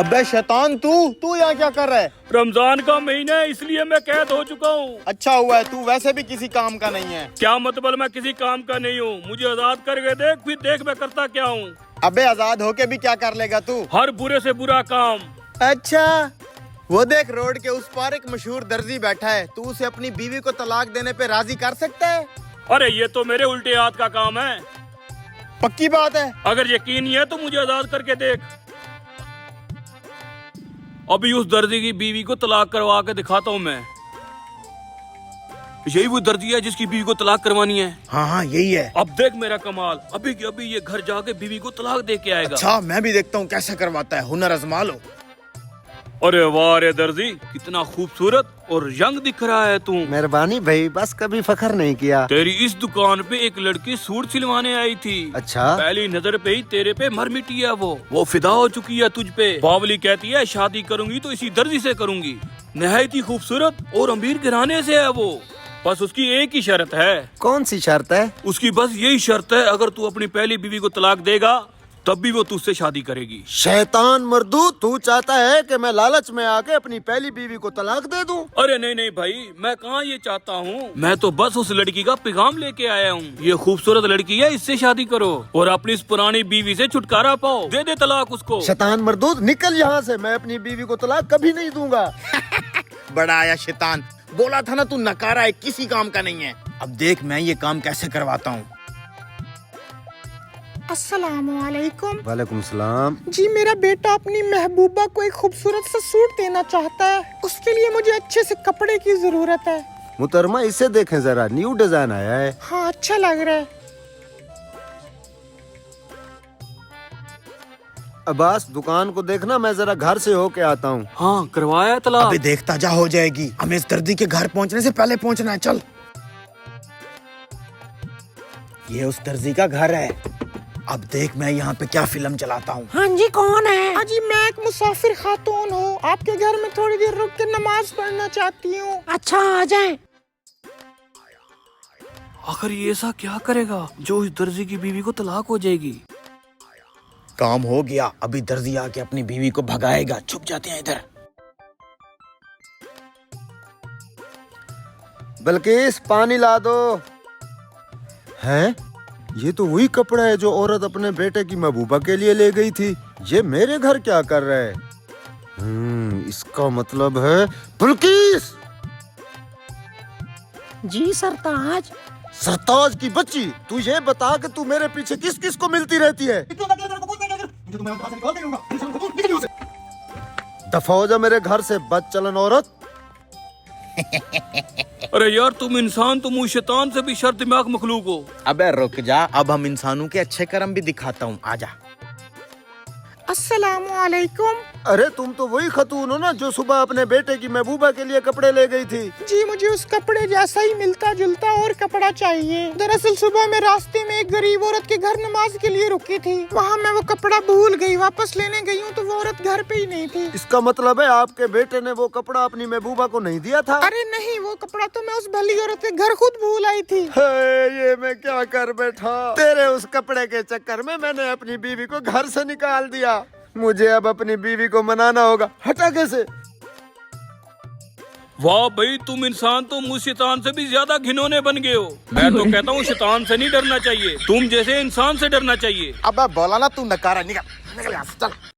अबे शैतान तू यहाँ क्या कर रहा है? रमजान का महीना है इसलिए मैं कैद हो चुका हूँ। अच्छा हुआ है, तू वैसे भी किसी काम का नहीं है। क्या मतलब मैं किसी काम का नहीं हूँ? मुझे आजाद करके देख, फिर देख मैं करता क्या हूँ। अबे आजाद होके भी क्या कर लेगा तू? हर बुरे से बुरा काम। अच्छा, वो देख रोड के उस पार एक मशहूर दर्जी बैठा है, तू उसे अपनी बीवी को तलाक देने पे राजी कर सकता है? अरे ये तो मेरे उल्टे हाथ का काम है। पक्की बात है? अगर यकीन नहीं है तो मुझे आजाद करके देख। अभी उस दर्जी की बीवी को तलाक करवा के दिखाता हूँ मैं। यही वो दर्जी है जिसकी बीवी को तलाक करवानी है। हाँ यही है। अब देख मेरा कमाल, अभी की अभी ये घर जाके बीवी को तलाक दे के आएगा। अच्छा, मैं भी देखता हूँ कैसे करवाता है, हुनर आजमा लो। अरे वाह रे दर्जी, कितना खूबसूरत और यंग दिख रहा है तू। मेहरबानी भाई, बस कभी फखर नहीं किया। तेरी इस दुकान पे एक लड़की सूट सिलवाने आई थी। अच्छा, पहली नजर पे ही तेरे पे मर मिटी है वो फिदा हो चुकी है तुझ पे। बावली कहती है शादी करूंगी तो इसी दर्जी से करूंगी। नहायत ही खूबसूरत और अमीर घराने से है वो। बस उसकी एक ही शर्त है। कौन सी शर्त है? उसकी बस यही शर्त है, अगर तू अपनी पहली बीवी को तलाक देगा तब भी वो तुझसे शादी करेगी। शैतान मर्दू, तू चाहता है कि मैं लालच में आके अपनी पहली बीवी को तलाक दे दूं? अरे नहीं नहीं भाई, मैं कहाँ ये चाहता हूँ। मैं तो बस उस लड़की का पैगाम लेके आया हूँ। ये खूबसूरत लड़की है, इससे शादी करो और अपनी इस पुरानी बीवी से छुटकारा पाओ। दे दे तलाक उसको। शैतान मर्दू, निकल यहाँ से, मैं अपनी बीवी को तलाक कभी नहीं दूंगा। बड़ा आया शैतान, बोला था ना तू नकारा है, किसी काम का नहीं है। अब देख मैं ये काम कैसे करवाता हूँ। अस्सलामुअलैकुम। वालेकुम सलाम। जी, मेरा बेटा अपनी महबूबा को एक खूबसूरत सा सूट देना चाहता है। उसके लिए मुझे अच्छे से कपड़े की जरूरत है। मुहतरमा, इसे देखें जरा, न्यू डिजाइन आया है। हाँ, अच्छा लग रहा है। अब्बास, दुकान को देखना, मैं जरा घर से होके आता हूँ। हाँ करवाया तलाक। अबे देखता जा, हो जाएगी। हमें इस दर्जी के घर पहुँचने से पहले पहुँचना है, चल। ये उस दर्जी का घर है। अब देख मैं यहाँ पे क्या फिल्म चलाता हूँ। हाँ जी, कौन है? हाँ जी, मैं एक मुसाफिर खातून हूँ, आपके घर में थोड़ी देर रुक के नमाज पढ़ना चाहती हूँ। अच्छा, आ जाएं। आखिर ये ऐसा क्या करेगा जो इस दर्जी की बीवी को तलाक हो जाएगी। काम हो गया, अभी दर्जी आके अपनी बीवी को भगाएगा। छुप जाते हैं इधर। बल्किस, पानी ला दो। हैं? ये तो वही कपड़ा है जो औरत अपने बेटे की महबूबा के लिए ले गई थी। ये मेरे घर क्या कर रहा है? इसका मतलब है बल्किस। जी सरताज। सरताज की बच्ची, तू ये बता कि तू मेरे पीछे किस किस को मिलती रहती है? दफा हो जा मेरे घर से, बदचलन औरत। अरे यार, तुम इंसान, तुम उस शैतान से भी शर दिमाग मखलूक हो। अबे रुक जा, अब हम इंसानों के अच्छे कर्म भी दिखाता हूँ, आजा। अस्सलामुअलैकुम। अरे तुम तो वही खतून हो ना जो सुबह अपने बेटे की महबूबा के लिए कपड़े ले गई थी। जी, मुझे उस कपड़े जैसा ही मिलता जुलता और कपड़ा चाहिए। दरअसल सुबह मैं रास्ते में एक गरीब औरत के घर नमाज के लिए रुकी थी। वहाँ मैं वो कपड़ा भूल गई, वापस लेने गई हूँ तो वो औरत घर पे ही नहीं थी। इसका मतलब है आपके बेटे ने वो कपड़ा अपनी महबूबा को नहीं दिया था? अरे नहीं, वो कपड़ा तो मैं उस भली औरत के घर खुद भूल आई थी। ये मैं क्या कर बैठा। तेरे उस कपड़े के चक्कर में मैंने अपनी बीवी को घर से निकाल दिया। मुझे अब अपनी बीवी को मनाना होगा। हटा कैसे? वाह भाई, तुम इंसान तो मुझ शैतान से भी ज्यादा घिनौने बन गए हो। मैं तो कहता हूँ शैतान से नहीं डरना चाहिए, तुम जैसे इंसान से डरना चाहिए। अब बोला ना तू नकारा, निकल निकल यहाँ से, चल।